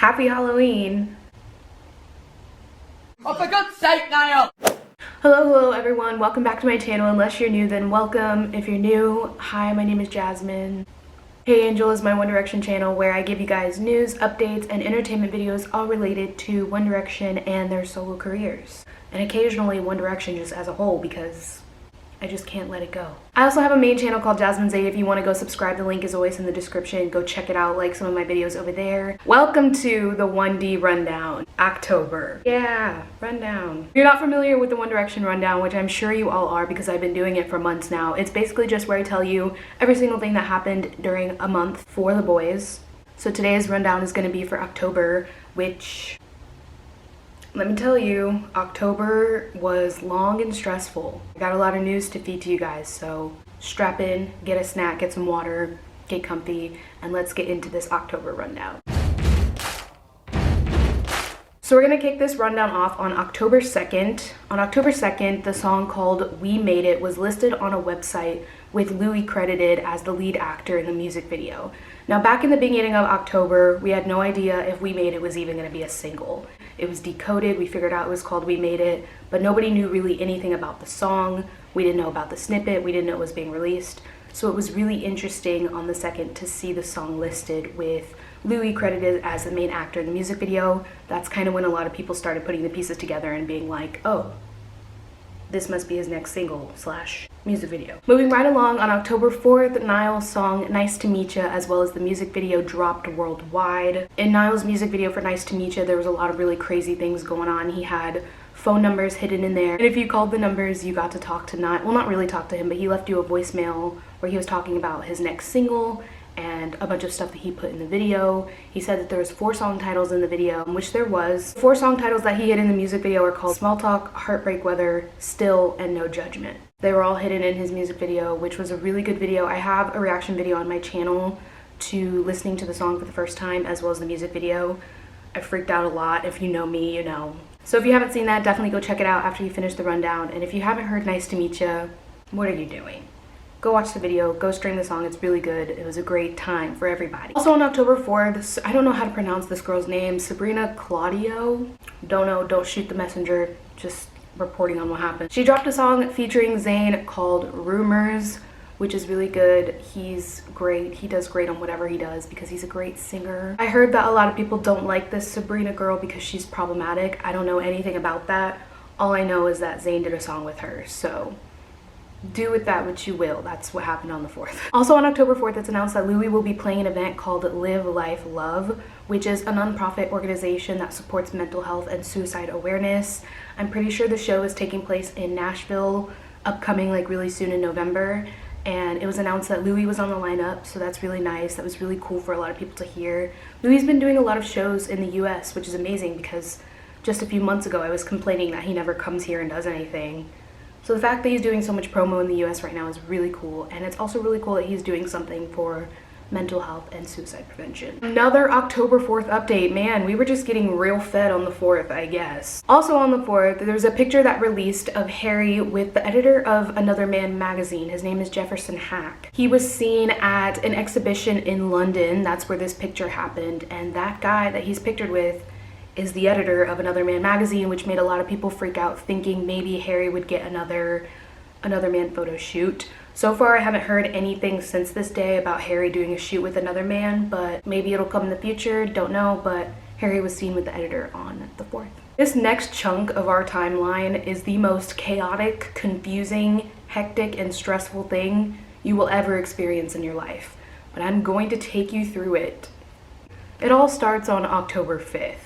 Happy Halloween! Oh, for God's sake, Niall! Hello everyone, welcome back to my channel. Unless you're new, then welcome. If you're new, hi, my name is Jasmine. Hey Angel is my One Direction channel where I give you guys news, updates, and entertainment videos all related to One Direction and their solo careers. And occasionally One Direction just as a whole because I just can't let it go. I also have a main channel called Jasmine Zayn. If you want to go subscribe, the link is always in the description. Go check it out, like some of my videos over there. Welcome to the 1D Rundown, October. Yeah, rundown. If you're not familiar with the One Direction Rundown, which I'm sure you all are because I've been doing it for months now, it's basically just where I tell you every single thing that happened during a month for the boys. So today's rundown is going to be for October, which, let me tell you, October was long and stressful. I got a lot of news to feed to you guys, so strap in, get a snack, get some water, get comfy, and let's get into this October rundown. So we're gonna kick this rundown off on October 2nd. On October 2nd, the song called We Made It was listed on a website with Louis credited as the lead actor in the music video. Now back in the beginning of October, we had no idea if We Made It was even gonna be a single. It was decoded, we figured out it was called We Made It, but nobody knew really anything about the song. We didn't know about the snippet, we didn't know it was being released. So it was really interesting on the 2nd to see the song listed with Louis credited as the main actor in the music video. That's kind of when a lot of people started putting the pieces together and being like, oh, this must be his next single / music video. Moving right along, on October 4th, Niall's song Nice to Meet Ya as well as the music video dropped worldwide. In Niall's music video for Nice to Meet Ya, there was a lot of really crazy things going on. He had phone numbers hidden in there, and if you called the numbers, you got to talk to Niall. Well, not really talk to him, but he left you a voicemail where he was talking about his next single and a bunch of stuff that he put in the video. He said that there was 4 song titles in the video, which there was. 4 song titles that he hid in the music video are called Small Talk, Heartbreak Weather, Still, and No Judgment. They were all hidden in his music video, which was a really good video. I have a reaction video on my channel to listening to the song for the first time as well as the music video. I freaked out a lot. If you know me, you know. So if you haven't seen that, definitely go check it out after you finish the rundown. And if you haven't heard Nice to Meet Ya, what are you doing? Go watch the video, go stream the song, it's really good. It was a great time for everybody. Also on October 4th, I don't know how to pronounce this girl's name, Sabrina Claudio. Don't know, don't shoot the messenger, just reporting on what happened. She dropped a song featuring Zayn called Rumors, which is really good. He's great, he does great on whatever he does because he's a great singer. I heard that a lot of people don't like this Sabrina girl because she's problematic. I don't know anything about that. All I know is that Zayn did a song with her, so do with that what you will. That's what happened on the 4th. Also on October 4th, it's announced that Louis will be playing an event called Live Life Love, which is a nonprofit organization that supports mental health and suicide awareness. I'm pretty sure the show is taking place in Nashville, upcoming like really soon in November. And it was announced that Louis was on the lineup, so that's really nice. That was really cool for a lot of people to hear. Louis's been doing a lot of shows in the US, which is amazing because just a few months ago I was complaining that he never comes here and does anything. So the fact that he's doing so much promo in the US right now is really cool, and it's also really cool that he's doing something for mental health and suicide prevention. Another October 4th update. Man, we were just getting real fed on the 4th, I guess. Also on the 4th, there was a picture that released of Harrie with the editor of Another Man magazine. His name is Jefferson Hack. He was seen at an exhibition in London. That's where this picture happened, and that guy that he's pictured with is the editor of Another Man magazine, which made a lot of people freak out thinking maybe Harrie would get another man photo shoot. So far I haven't heard anything since this day about Harrie doing a shoot with another man, but maybe it'll come in the future, don't know, but Harrie was seen with the editor on the 4th. This next chunk of our timeline is the most chaotic, confusing, hectic, and stressful thing you will ever experience in your life, but I'm going to take you through it. It all starts on October 5th.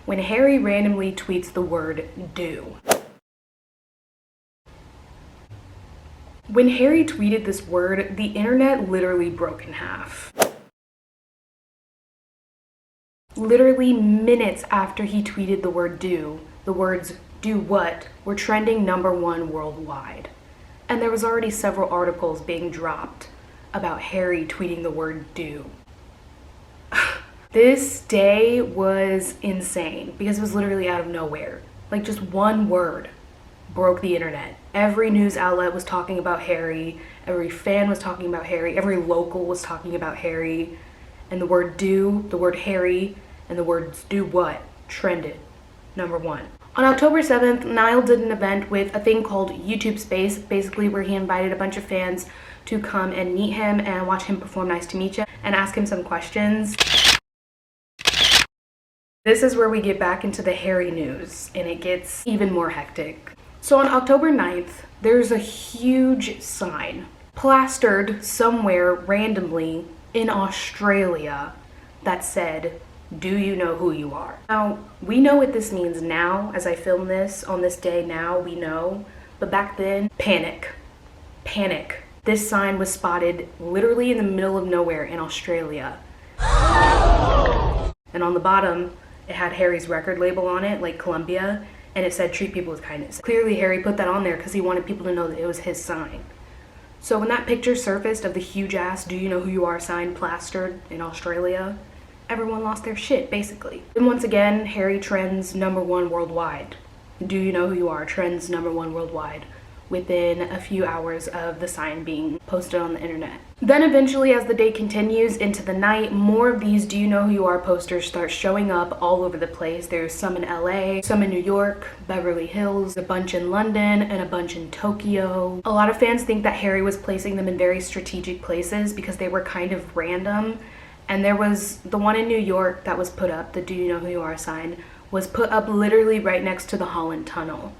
When Harrie randomly tweets the word do. When Harrie tweeted this word, the internet literally broke in half. Literally minutes after he tweeted the word do, the words do what were trending #1 worldwide. And there was already several articles being dropped about Harrie tweeting the word do. This day was insane because it was literally out of nowhere. Like just one word broke the internet. Every news outlet was talking about Harrie, every fan was talking about Harrie, every local was talking about Harrie, and the word do, the word Harrie, and the words "do what" trended #1. On October 7th, Niall did an event with a thing called YouTube Space, basically where he invited a bunch of fans to come and meet him and watch him perform Nice to Meet Ya and ask him some questions. This is where we get back into the Harrie news, and it gets even more hectic. So on October 9th, there's a huge sign plastered somewhere randomly in Australia that said, "Do you know who you are?" Now, we know what this means now. As I film this on this day now, we know. But back then, panic. Panic. This sign was spotted literally in the middle of nowhere in Australia. And on the bottom, it had Harrie's record label on it, like Columbia, and it said, "Treat people with kindness." Clearly, Harrie put that on there because he wanted people to know that it was his sign. So when that picture surfaced of the huge ass "Do you know who you are" sign plastered in Australia, everyone lost their shit, basically. And once again, Harrie trends #1 worldwide. "Do you know who you are" trends #1 worldwide within a few hours of the sign being posted on the internet. Then eventually, as the day continues into the night, more of these "Do you know who you are" posters start showing up all over the place. There's some in LA, some in New York, Beverly Hills, a bunch in London, and a bunch in Tokyo. A lot of fans think that Harrie was placing them in very strategic places because they were kind of random. And there was the one in New York that was put up, the "Do you know who you are" sign, was put up literally right next to the Holland Tunnel,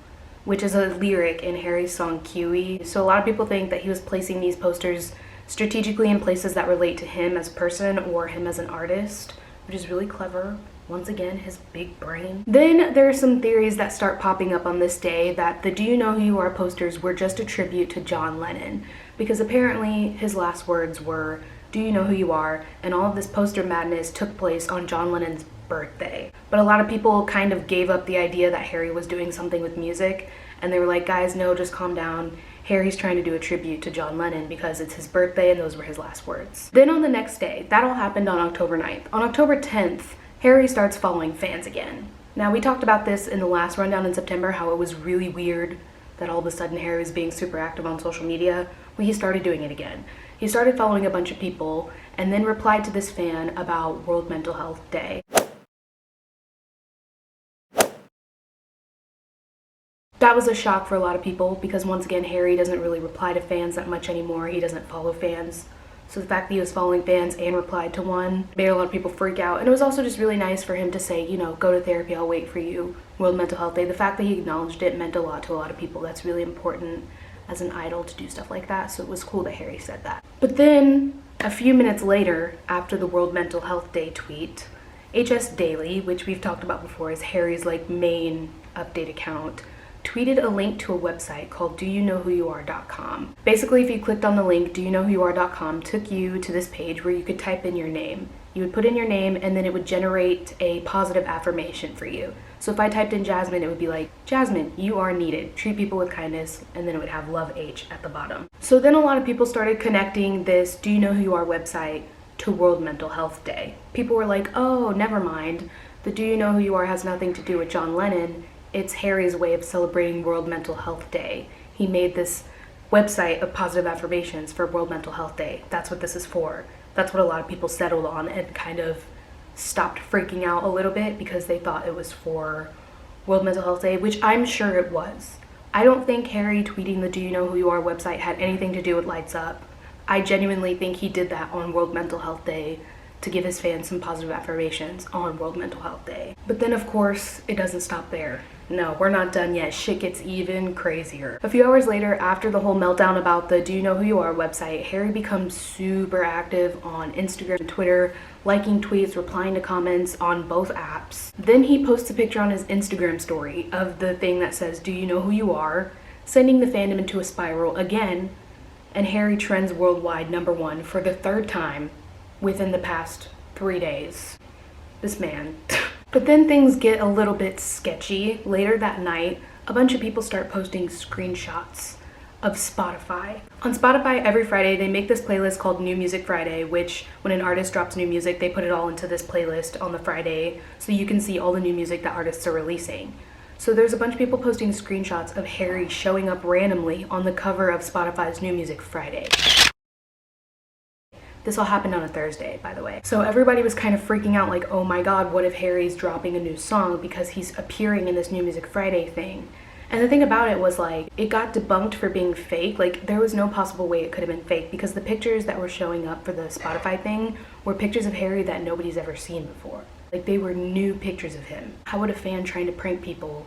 which is a lyric in Harrie's song Kiwi. So a lot of people think that he was placing these posters strategically in places that relate to him as a person or him as an artist, which is really clever. Once again, his big brain. Then there are some theories that start popping up on this day that the "Do you know who you are" posters were just a tribute to John Lennon, because apparently his last words were, "Do you know who you are?" And all of this poster madness took place on John Lennon's birthday. But a lot of people kind of gave up the idea that Harrie was doing something with music, and they were like, "Guys, no, just calm down. Harrie's trying to do a tribute to John Lennon because it's his birthday and those were his last words." Then on the next day, that all happened on October 9th. On October 10th, Harrie starts following fans again. Now, we talked about this in the last rundown in September, how it was really weird that all of a sudden Harrie was being super active on social media. Well, he started doing it again. He started following a bunch of people and then replied to this fan about World Mental Health Day. That was a shock for a lot of people because, once again, Harrie doesn't really reply to fans that much anymore. He doesn't follow fans. So the fact that he was following fans and replied to one made a lot of people freak out. And it was also just really nice for him to say, you know, "Go to therapy, I'll wait for you. World Mental Health Day." The fact that he acknowledged it meant a lot to a lot of people. That's really important as an idol to do stuff like that. So it was cool that Harrie said that. But then a few minutes later, after the World Mental Health Day tweet, HS Daily, which we've talked about before, is Harrie's like main update account, tweeted a link to a website called doyouknowwhoyouare.com. Basically, if you clicked on the link, doyouknowwhoyouare.com took you to this page where you could type in your name. You would put in your name and then it would generate a positive affirmation for you. So if I typed in Jasmine, it would be like, "Jasmine, you are needed. Treat people with kindness," and then it would have "Love H" at the bottom. So then a lot of people started connecting this "Do you know who you are" website to World Mental Health Day. People were like, "Oh, never mind. The "Do you know who you are" has nothing to do with John Lennon. It's Harrie's way of celebrating World Mental Health Day. He made this website of positive affirmations for World Mental Health Day. That's what this is for." That's what a lot of people settled on and kind of stopped freaking out a little bit because they thought it was for World Mental Health Day, which I'm sure it was. I don't think Harrie tweeting the "Do you know who you are" website had anything to do with Lights Up. I genuinely think he did that on World Mental Health Day to give his fans some positive affirmations on World Mental Health Day. But then, of course, it doesn't stop there. No, we're not done yet. Shit gets even crazier. A few hours later, after the whole meltdown about the "Do you know who you are" website, Harrie becomes super active on Instagram and Twitter, liking tweets, replying to comments on both apps. Then he posts a picture on his Instagram story of the thing that says "Do you know who you are," sending the fandom into a spiral again, and Harrie trends worldwide #1 for the third time within the past 3 days. This man. But then things get a little bit sketchy. Later that night, a bunch of people start posting screenshots of Spotify. On Spotify, every Friday, they make this playlist called New Music Friday, which when an artist drops new music, they put it all into this playlist on the Friday so you can see all the new music that artists are releasing. So there's a bunch of people posting screenshots of Harrie showing up randomly on the cover of Spotify's New Music Friday. This all happened on a Thursday, by the way. So everybody was kind of freaking out like, oh my god, what if Harrie's dropping a new song because he's appearing in this new Music Friday thing? And the thing about it was like, it got debunked for being fake. Like, there was no possible way it could have been fake because the pictures that were showing up for the Spotify thing were pictures of Harrie that nobody's ever seen before. Like, they were new pictures of him. How would a fan trying to prank people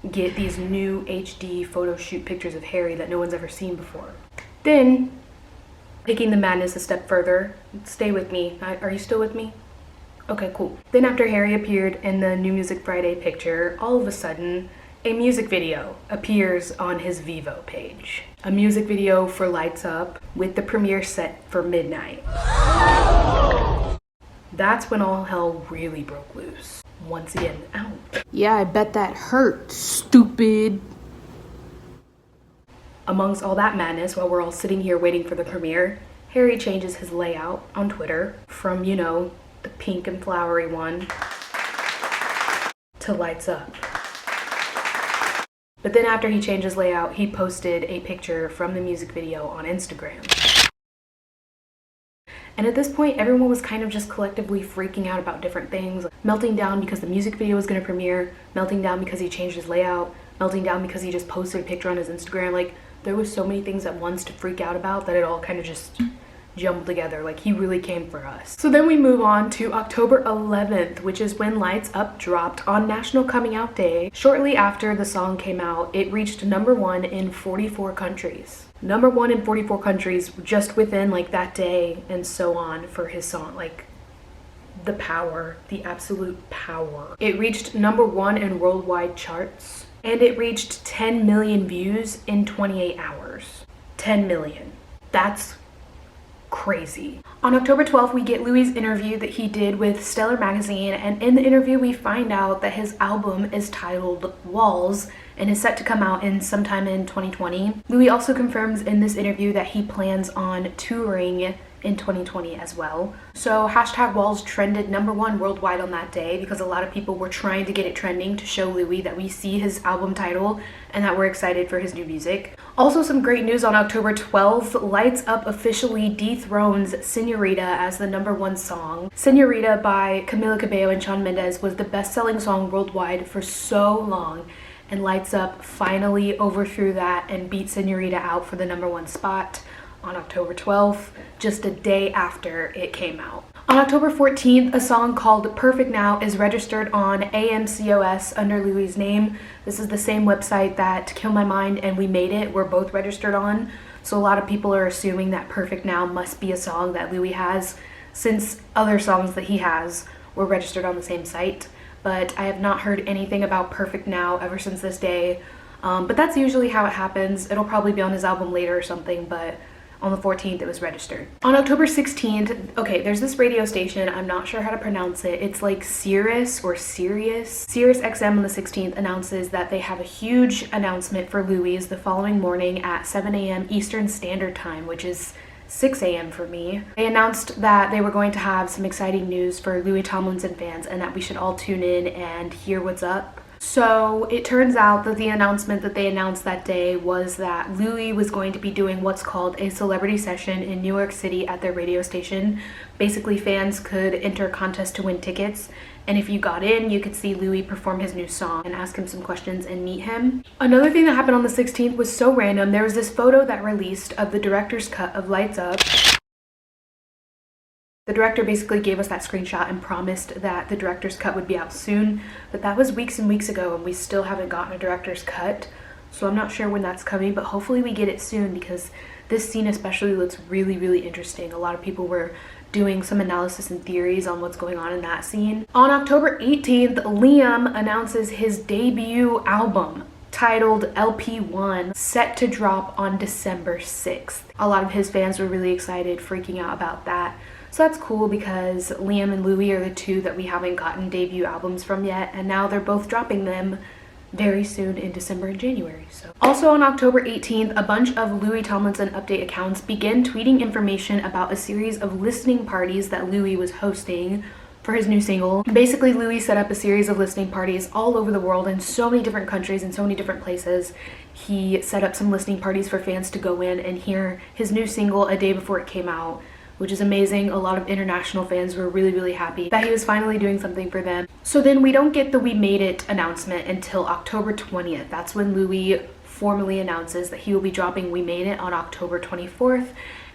get these new HD photo shoot pictures of Harrie that no one's ever seen before? Then, taking the madness a step further, stay with me. Are you still with me? Okay, cool. Then after Harrie appeared in the new Music Friday picture, all of a sudden, a music video appears on his Vivo page. A music video for Lights Up with the premiere set for midnight. That's when all hell really broke loose. Once again, ouch. Yeah, I bet that hurt, stupid. Amongst all that madness, while we're all sitting here waiting for the premiere, Harrie changes his layout on Twitter from, you know, the pink and flowery one to Lights Up. But then after he changed his layout, he posted a picture from the music video on Instagram. And at this point, everyone was kind of just collectively freaking out about different things. Melting down because the music video was gonna premiere, melting down because he changed his layout, melting down because he just posted a picture on his Instagram. Like, there was so many things at once to freak out about that it all kind of just jumbled together. Like, he really came for us. So then we move on to October 11th, which is when Lights Up dropped on National Coming Out Day. Shortly after the song came out, it reached #1 in 44 countries. #1 in 44 countries just within like that day and so on for his song. Like, the power, the absolute power. It reached #1 in worldwide charts and it reached 10 million views in 28 hours. 10 million. That's crazy. On October 12th, we get Louis' interview that he did with Stellar magazine, and in the interview we find out that his album is titled Walls and is set to come out in sometime in 2020. Louis also confirms in this interview that he plans on touring in 2020 as well. So #Walls trended #1 worldwide on that day because a lot of people were trying to get it trending to show Louis that we see his album title and that we're excited for his new music. Also, some great news on October 12th, Lights Up officially dethrones Senorita as the #1 song. Senorita by Camila Cabello and Shawn Mendes was the best-selling song worldwide for so long, and Lights Up finally overthrew that and beat Senorita out for the #1 spot on October 12th, just a day after it came out. On October 14th, a song called Perfect Now is registered on AMCOS under Louis' name. This is the same website that Kill My Mind and We Made It were both registered on. So a lot of people are assuming that Perfect Now must be a song that Louis has, since other songs that he has were registered on the same site. But I have not heard anything about Perfect Now ever since this day. But that's usually how it happens. It'll probably be on his album later or something, but on the 14th it was registered. On October 16th, okay, there's this radio station, I'm not sure how to pronounce it. It's like Sirius or Sirius. Sirius XM on the 16th announces that they have a huge announcement for Louis the following morning at 7 a.m. Eastern Standard Time, which is 6 a.m. for me. They announced that they were going to have some exciting news for Louis Tomlinson fans and that we should all tune in and hear what's up. So it turns out that the announcement that they announced that day was that Louis was going to be doing what's called a celebrity session in New York City at their radio station. Basically, fans could enter a contest to win tickets, and if you got in, you could see Louis perform his new song and ask him some questions and meet him. Another thing that happened on the 16th was so random. There was this photo that released of the director's cut of Lights Up. The director basically gave us that screenshot and promised that the director's cut would be out soon, but that was weeks and weeks ago and we still haven't gotten a director's cut. So I'm not sure when that's coming, but hopefully we get it soon because this scene especially looks really, really interesting. A lot of people were doing some analysis and theories on what's going on in that scene. On October 18th, Liam announces his debut album titled LP1, set to drop on December 6th. A lot of his fans were really excited, freaking out about that. So that's cool because Liam and Louis are the two that we haven't gotten debut albums from yet, and now they're both dropping them very soon in December and January. So also on October 18th, a bunch of Louis Tomlinson update accounts began tweeting information about a series of listening parties that Louis was hosting for his new single. Basically, Louis set up a series of listening parties all over the world in so many different countries and so many different places. He set up some listening parties for fans to go in and hear his new single a day before it came out. which is amazing. A lot of international fans were really happy that he was finally doing something for them. So then we don't get the We Made It announcement until October 20th. That's when Louis formally announces that he will be dropping We Made It on October 24th.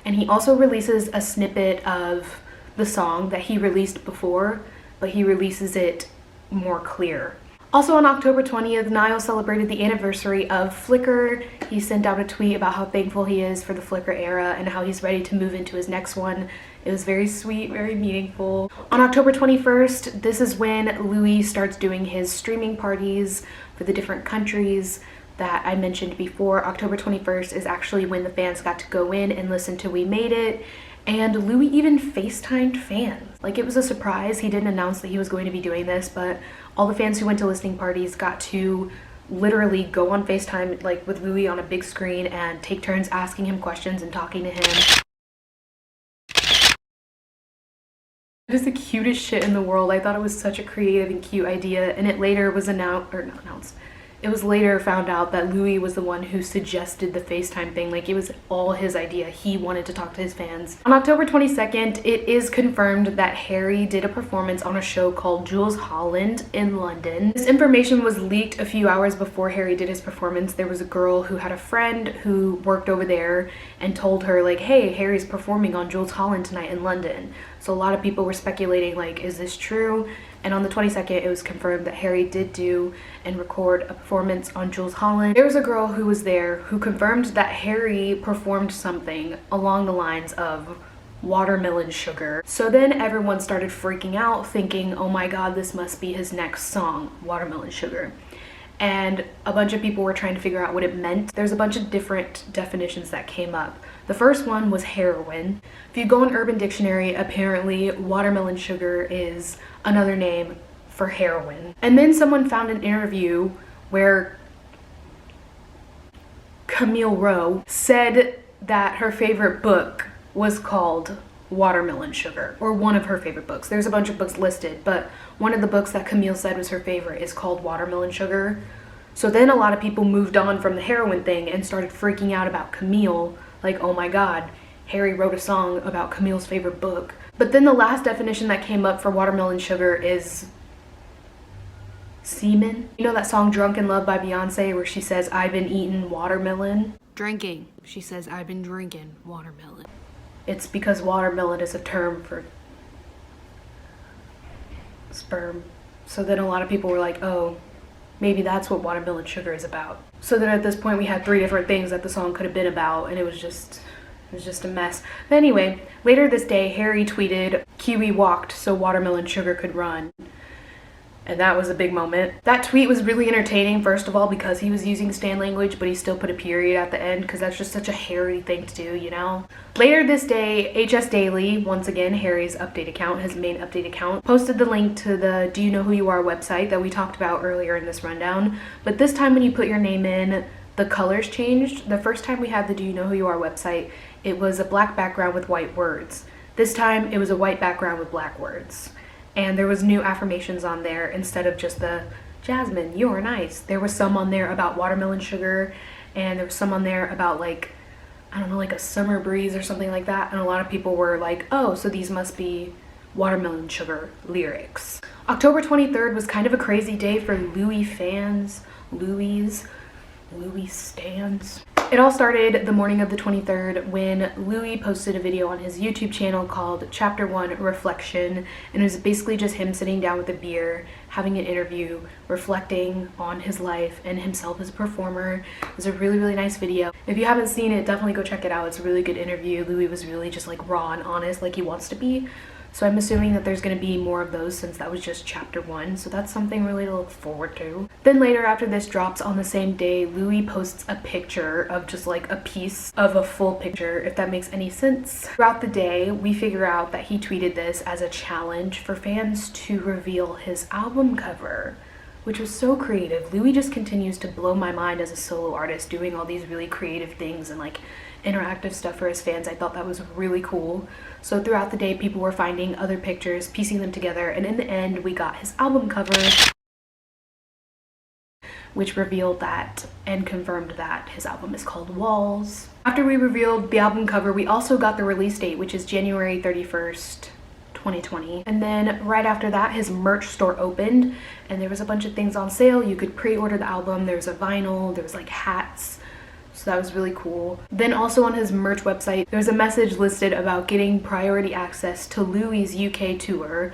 And he also releases a snippet of the song that he released before, but he releases it more clear. Also on October 20th, Niall celebrated the anniversary of Flickr. He sent out a tweet about how thankful he is for the Flickr era and how he's ready to move into his next one. It was very sweet, very meaningful. On October 21st, this is when Louis starts doing his streaming parties for the different countries that I mentioned before. October 21st is actually when the fans got to go in and listen to We Made It. And Louis even FaceTimed fans. Like, it was a surprise. He didn't announce that he was going to be doing this, but all the fans who went to listening parties got to literally go on FaceTime, like, with Louis on a big screen and take turns asking him questions and talking to him. It is the cutest shit in the world. I thought it was such a creative and cute idea, and it later was it was later found out that Louis was the one who suggested the FaceTime thing. Like, it was all his idea. He wanted to talk to his fans. On October 22nd, it is confirmed that Harrie did a performance on a show called Jools Holland in London. This information was leaked a few hours before Harrie did his performance. There was a girl who had a friend who worked over there and told her, like, hey, Harrie's performing on Jools Holland tonight in London. So a lot of people were speculating, like, is this true? And on the 22nd, it was confirmed that Harrie did do and record a performance on Jools Holland. There was a girl who was there who confirmed that Harrie performed something along the lines of watermelon sugar. So then everyone started freaking out, thinking, oh my god, this must be his next song, Watermelon Sugar. And a bunch of people were trying to figure out what it meant. There's a bunch of different definitions that came up. The first one was heroin. If you go on Urban Dictionary, apparently watermelon sugar is another name for heroin. And then someone found an interview where Camille Rowe said that her favorite book was called Watermelon Sugar, or one of her favorite books. There's a bunch of books listed, but one of the books that Camille said was her favorite is called Watermelon Sugar. So then a lot of people moved on from the heroin thing and started freaking out about Camille, like, oh my god, Harrie wrote a song about Camille's favorite book. But then the last definition that came up for watermelon sugar is semen. You know that song Drunk in Love by Beyonce where she says, I've been eating watermelon? Drinking. She says, I've been drinking watermelon. It's because watermelon is a term for sperm. So then a lot of people were like, oh, maybe that's what watermelon sugar is about. So then at this point we had 3 different things that the song could have been about, and it was just a mess. But anyway, later this day, Harrie tweeted, Kiwi walked so watermelon sugar could run. And that was a big moment. That tweet was really entertaining, first of all, because he was using stan language, but he still put a period at the end, because that's just such a Harrie thing to do, you know? Later this day, HS Daily, once again, Harrie's update account, his main update account, posted the link to the Do You Know Who You Are website that we talked about earlier in this rundown. But this time when you put your name in, the colors changed. The first time we had the Do You Know Who You Are website, it was a black background with white words. This time, it was a white background with black words. And there was new affirmations on there instead of just the Jasmine, you're nice. There was some on there about watermelon sugar, and there was some on there about, like, I don't know, like a summer breeze or something like that. And a lot of people were like, oh, so these must be watermelon sugar lyrics. October 23rd was kind of a crazy day for Louis fans, Louis stans. It all started the morning of the 23rd when Louis posted a video on his YouTube channel called Chapter 1 Reflection, and it was basically just him sitting down with a beer, having an interview, reflecting on his life and himself as a performer. It was a really nice video. If you haven't seen it, definitely go check it out. It's a really good interview. Louis was really just like raw and honest like he wants to be. So I'm assuming that there's going to be more of those since that was just chapter 1. So that's something really to look forward to. Then later after this drops on the same day, Louis posts a picture of just like a piece of a full picture, if that makes any sense. Throughout the day, we figure out that he tweeted this as a challenge for fans to reveal his album cover, which was so creative. Louis just continues to blow my mind as a solo artist, doing all these really creative things and like interactive stuff for his fans. I thought that was really cool. So throughout the day, people were finding other pictures, piecing them together, and in the end, we got his album cover, which revealed that and confirmed that his album is called Walls. After we revealed the album cover, we also got the release date, which is January 31st, 2020. And then right after that, his merch store opened and there was a bunch of things on sale. You could pre-order the album. There was a vinyl, there was like hats. So that was really cool. Then also on his merch website, there's a message listed about getting priority access to Louis's UK tour,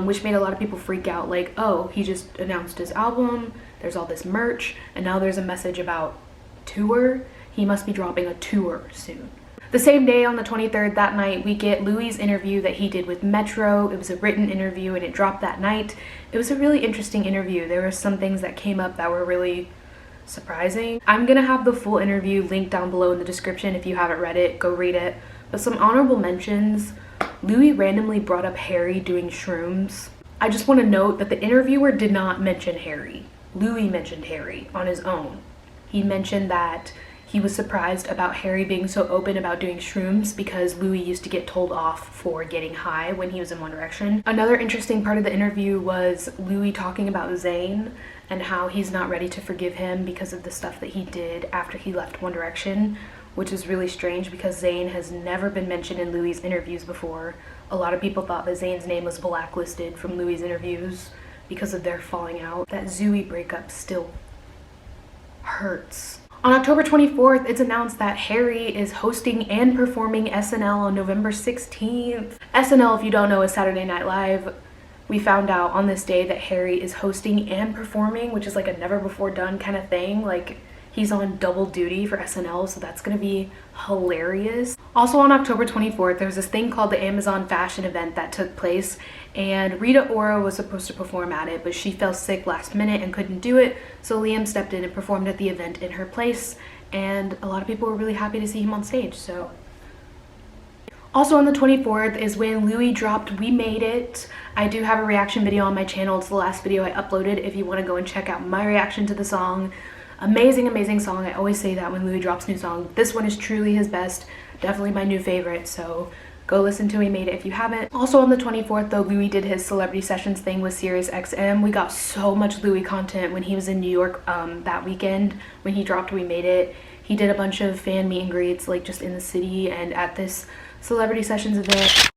which made a lot of people freak out. Like, oh, he just announced his album, there's all this merch, and now there's a message about tour. He must be dropping a tour soon. The same day, on the 23rd, that night, we get Louis's interview that he did with Metro. It was a written interview and it dropped that night. It was a really interesting interview. There were some things that came up that were really surprising. I'm gonna have the full interview linked down below in the description. If you haven't read it, go read it. But some honorable mentions: Louis randomly brought up Harrie doing shrooms. I just want to note that the interviewer did not mention Harrie. Louis mentioned Harrie on his own. He mentioned that he was surprised about Harrie being so open about doing shrooms because Louis used to get told off for getting high when he was in One Direction. Another interesting part of the interview was Louis talking about Zayn and how he's not ready to forgive him because of the stuff that he did after he left One Direction, which is really strange because Zayn has never been mentioned in Louis's interviews before. A lot of people thought that Zayn's name was blacklisted from Louis's interviews because of their falling out. That Zooey breakup still hurts. On October 24th, it's announced that Harrie is hosting and performing SNL on November 16th. SNL, if you don't know, is Saturday Night Live. We found out on this day that Harrie is hosting and performing, which is like a never before done kind of thing. Like, he's on double duty for SNL, so that's gonna be hilarious. Also on October 24th, there was this thing called the Amazon fashion event that took place, and Rita Ora was supposed to perform at it, but she fell sick last minute and couldn't do it, so Liam stepped in and performed at the event in her place, and a lot of people were really happy to see him on stage, so. Also on the 24th is when Louis dropped We Made It. I do have a reaction video on my channel. It's the last video I uploaded if you want to go and check out my reaction to the song. Amazing, amazing song. I always say that when Louis drops new song. This one is truly his best. Definitely my new favorite, so go listen to We Made It if you haven't. Also on the 24th though, Louis did his celebrity sessions thing with SiriusXM. We got so much Louis content when he was in New York that weekend when he dropped We Made It. He did a bunch of fan meet and greets like just in the city and at this celebrity sessions event.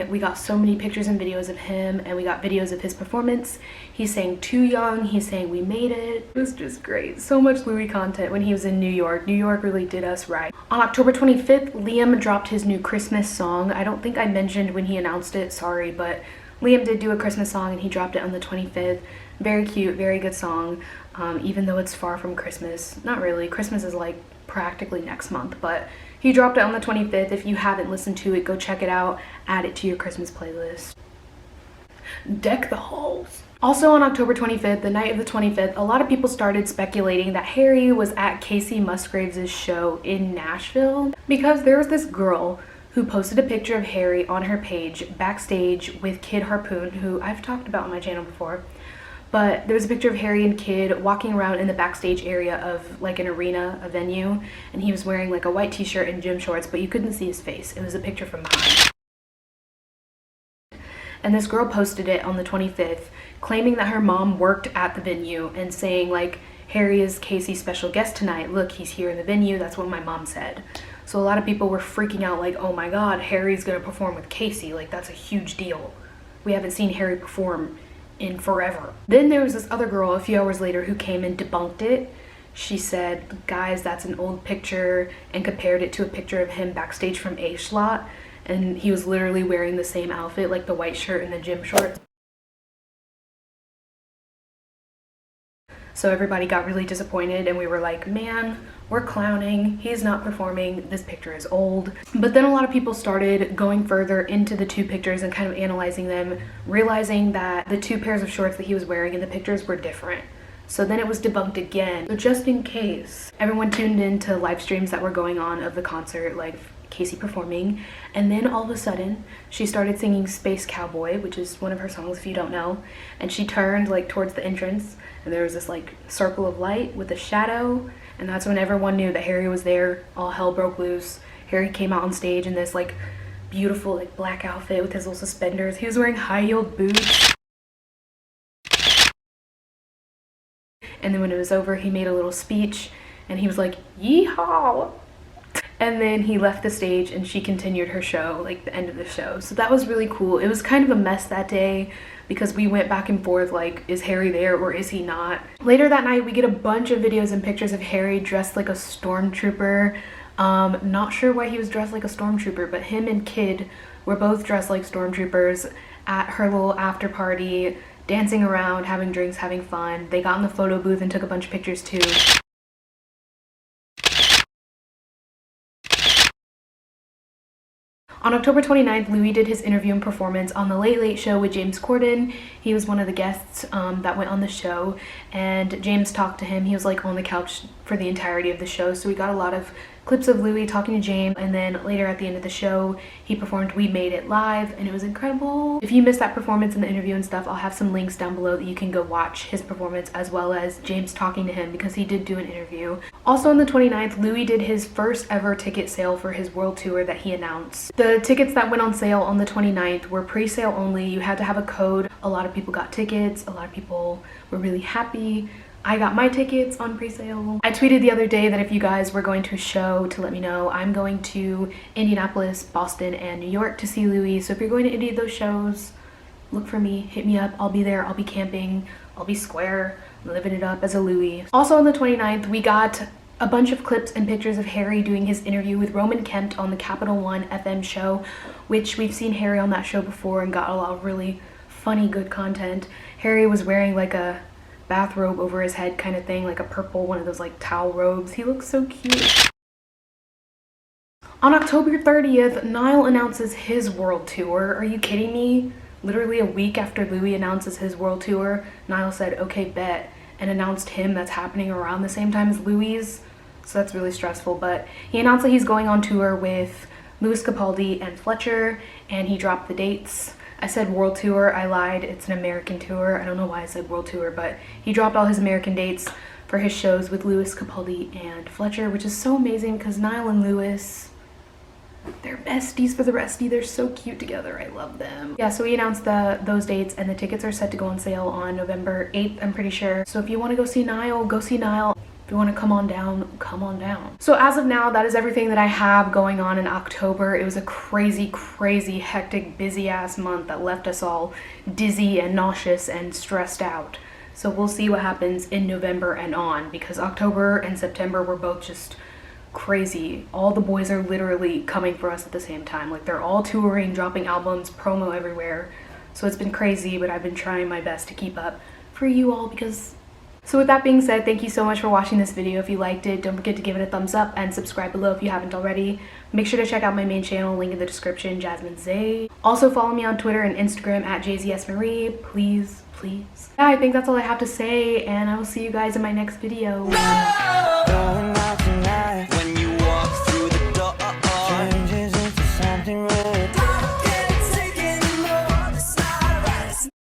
We got so many pictures and videos of him, and we got videos of his performance. He sang Too Young, he sang We Made It. It was just great. So much Louis content when he was in New York. New York really did us right. On October 25th, Liam dropped his new Christmas song. I don't think I mentioned when he announced it, sorry, but Liam did do a Christmas song and he dropped it on the 25th. Very cute, very good song, even though it's far from Christmas. Not really, Christmas is like practically next month, but he dropped it on the 25th. If you haven't listened to it, go check it out, add it to your Christmas playlist. Deck the halls. Also on October 25th, the night of the 25th, a lot of people started speculating that Harrie was at Casey Musgraves' show in Nashville because there was this girl who posted a picture of Harrie on her page backstage with Kid Harpoon, who I've talked about on my channel before. But there was a picture of Harrie and Kid walking around in the backstage area of like an arena, a venue, and he was wearing like a white t-shirt and gym shorts, but you couldn't see his face. It was a picture from behind. And this girl posted it on the 25th, claiming that her mom worked at the venue and saying like, Harrie is Casey's special guest tonight. Look, he's here in the venue. That's what my mom said. So a lot of people were freaking out like, oh my God, Harrie's gonna perform with Casey. Like, that's a huge deal. We haven't seen Harrie perform in forever. Then there was this other girl a few hours later who came and debunked it. She said, guys, that's an old picture, and compared it to a picture of him backstage from A-Schlot, and he was literally wearing the same outfit, like the white shirt and the gym shorts. So everybody got really disappointed and we were like, man, we're clowning, he's not performing, this picture is old. But then a lot of people started going further into the two pictures and kind of analyzing them, realizing that the two pairs of shorts that he was wearing in the pictures were different. So then it was debunked again. So just in case, everyone tuned into live streams that were going on of the concert, like Casey performing, and then all of a sudden she started singing Space Cowboy, which is one of her songs if you don't know, and she turned like towards the entrance and there was this like circle of light with a shadow, and that's when everyone knew that Harrie was there. All hell broke loose. Harrie came out on stage in this like beautiful like black outfit with his little suspenders. He was wearing high-heeled boots. And then when it was over, he made a little speech and he was like, yeehaw. And then he left the stage and she continued her show, like the end of the show. So that was really cool. It was kind of a mess that day because we went back and forth like, is Harry there or is he not? Later that night, we get a bunch of videos and pictures of Harry dressed like a stormtrooper. Not sure why he was dressed like a stormtrooper, but him and Kid were both dressed like stormtroopers at her little after party, dancing around, having drinks, having fun. They got in the photo booth and took a bunch of pictures too. On October 29th, Louis did his interview and performance on The Late Late Show with James Corden. He was one of the guests that went on the show, and James talked to him. He was like on the couch for the entirety of the show, so we got a lot of clips of Louis talking to James, and then later at the end of the show, he performed We Made It live, and it was incredible. If you missed that performance in the interview and stuff, I'll have some links down below that you can go watch his performance as well as James talking to him because he did do an interview. Also on the 29th, Louis did his first ever ticket sale for his world tour that he announced. The tickets that went on sale on the 29th were pre-sale only. You had to have a code. A lot of people got tickets. A lot of people were really happy. I got my tickets on pre-sale. I tweeted the other day that if you guys were going to a show to let me know. I'm going to Indianapolis, Boston, and New York to see Louis. So if you're going to any of those shows, look for me, hit me up. I'll be there, I'll be camping, I'll be square, living it up as a Louis. Also on the 29th, we got a bunch of clips and pictures of Harry doing his interview with Roman Kemp on the Capital One FM show, which we've seen Harry on that show before and got a lot of really funny, good content. Harry was wearing like a bathrobe over his head kind of thing, like a purple one of those like towel robes. He looks so cute. On October 30th, Niall announces his world tour. Are you kidding me? Literally a week after Louis announces his world tour, Niall said, okay, bet, and announced him that's happening around the same time as Louis'. So that's really stressful, but he announced that he's going on tour with Louis Capaldi and Fletcher, and he dropped the dates. I said world tour, I lied, it's an American tour. I don't know why I said world tour, but he dropped all his American dates for his shows with Louis Capaldi and Fletcher, which is so amazing because Niall and Louis, they're besties for the restie. They're so cute together. I love them. Yeah, so we announced those dates, and the tickets are set to go on sale on November 8th, I'm pretty sure. So if you want to go see Niall, go see Niall. If you want to come on down, come on down. So as of now, that is everything that I have going on in October. It was a crazy, crazy, hectic, busy ass month that left us all dizzy and nauseous and stressed out. So we'll see what happens in November and on, because October and September were both just crazy. All the boys are literally coming for us at the same time. Like, they're all touring, dropping albums, promo everywhere. So it's been crazy, but I've been trying my best to keep up for you all because... So with that being said, thank you so much for watching this video. If you liked it, don't forget to give it a thumbs up and subscribe below if you haven't already. Make sure to check out my main channel, link in the description, Jasmine Zayn. Also follow me on Twitter and Instagram at jszmarie, please, please. Yeah, I think that's all I have to say, and I will see you guys in my next video.